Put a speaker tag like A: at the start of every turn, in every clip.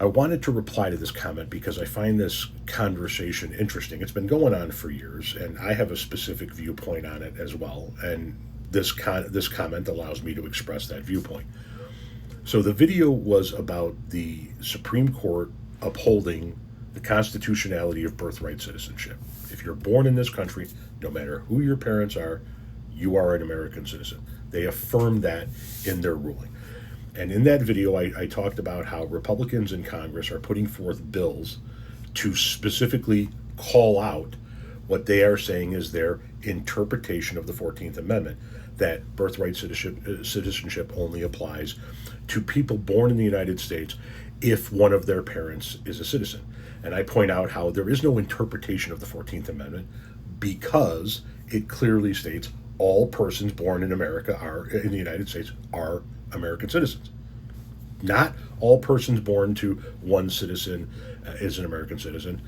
A: I wanted to reply to this comment because I find this conversation interesting. It's been going on for years, and I have a specific viewpoint on it as well. And this comment allows me to express that viewpoint. So the video was about the Supreme Court upholding the constitutionality of birthright citizenship. If you're born in this country, no matter who your parents are, you are an American citizen. They affirmed that in their ruling. And in that video, I talked about how Republicans in Congress are putting forth bills to specifically call out what they are saying is their interpretation of the 14th Amendment, that birthright citizenship only applies to people born in the United States if one of their parents is a citizen. And I point out how there is no interpretation of the 14th Amendment because it clearly states all persons born in America in the United States are American citizens. Not all persons born to one citizen is an American citizen.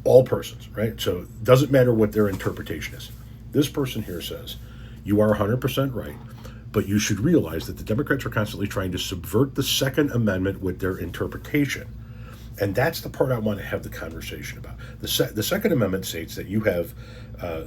A: All persons, right? So it doesn't matter what their interpretation is. This person here says, you are 100% right, but you should realize that the Democrats are constantly trying to subvert the Second Amendment with their interpretation. And that's the part I want to have the conversation about. The Second Amendment states that you have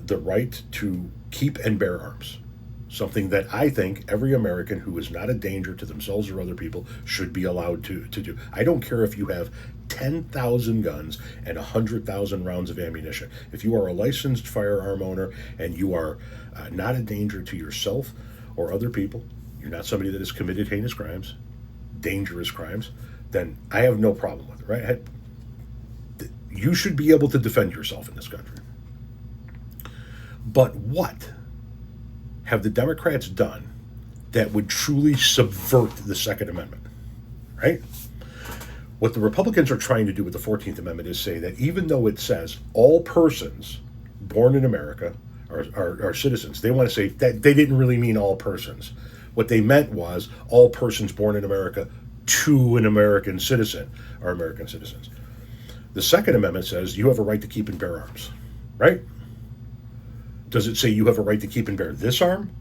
A: the right to keep and bear arms, something that I think every American who is not a danger to themselves or other people should be allowed to do. I don't care if you have 10,000 guns and 100,000 rounds of ammunition. If you are a licensed firearm owner and you are not a danger to yourself or other people, you're not somebody that has committed heinous crimes, dangerous crimes, then I have no problem with it, right? You should be able to defend yourself in this country. But what have the Democrats done that would truly subvert the Second Amendment, right? What the Republicans are trying to do with the 14th Amendment is say that even though it says all persons born in America are citizens, they want to say that they didn't really mean all persons. What they meant was all persons born in America to an American citizen are American citizens. The Second Amendment says you have a right to keep and bear arms, right? Does it say you have a right to keep and bear this arm?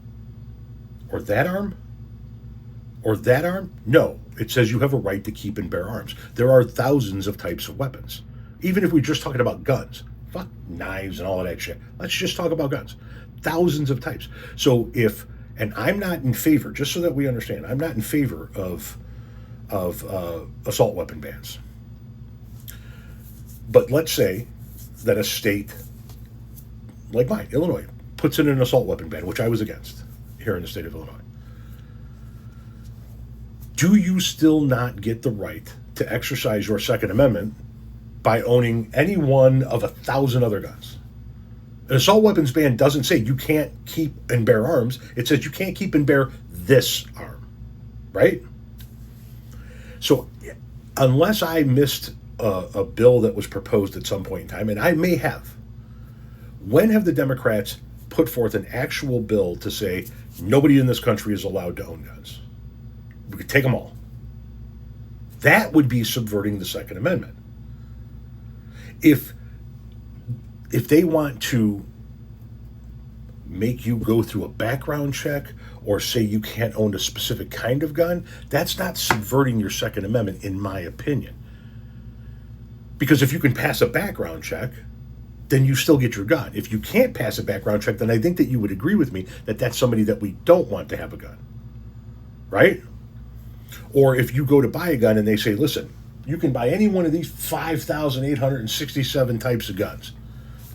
A: Or that arm? Or that arm? No. It says you have a right to keep and bear arms. There are thousands of types of weapons. Even if we're just talking about guns. Fuck knives and all of that shit. Let's just talk about guns. Thousands of types. So and I'm not in favor, just so that we understand, I'm not in favor of assault weapon bans. But let's say that a state like mine, Illinois, puts in an assault weapon ban, which I was against here in the state of Illinois. Do you still not get the right to exercise your Second Amendment by owning any one of 1,000 other guns? An assault weapons ban doesn't say you can't keep and bear arms. It says you can't keep and bear this arm, right? So unless I missed a bill that was proposed at some point in time, and I may have, when have the Democrats put forth an actual bill to say nobody in this country is allowed to own guns? We could take them all. That would be subverting the Second Amendment. If they want to make you go through a background check or say you can't own a specific kind of gun, that's not subverting your Second Amendment, in my opinion. Because if you can pass a background check, then you still get your gun. If you can't pass a background check, then I think that you would agree with me that that's somebody that we don't want to have a gun, right? Or if you go to buy a gun and they say, listen, you can buy any one of these 5,867 types of guns.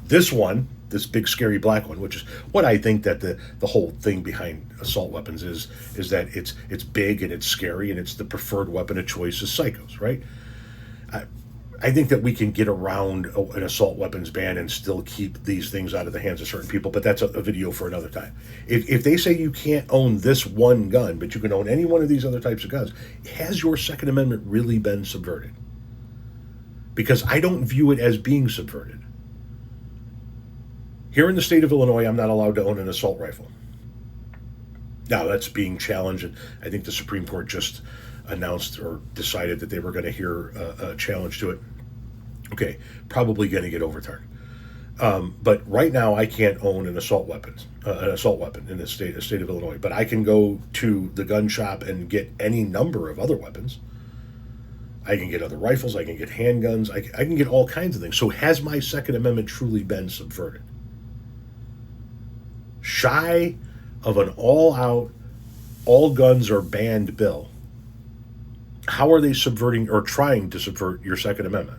A: This one, this big scary black one, which is what I think that the whole thing behind assault weapons is that it's big and it's scary and it's the preferred weapon of choice of psychos, right? I think that we can get around an assault weapons ban and still keep these things out of the hands of certain people, but that's a video for another time. If they say you can't own this one gun, but you can own any one of these other types of guns, has your Second Amendment really been subverted? Because I don't view it as being subverted. Here in the state of Illinois, I'm not allowed to own an assault rifle. Now, that's being challenged, and I think the Supreme Court just announced or decided that they were going to hear a challenge to it. Okay, probably going to get overturned. But right now, I can't own an assault weapon in the state of Illinois. But I can go to the gun shop and get any number of other weapons. I can get other rifles. I can get handguns. I can get all kinds of things. So has my Second Amendment truly been subverted? Shy of an all-out, all guns are banned bill, how are they subverting or trying to subvert your Second Amendment?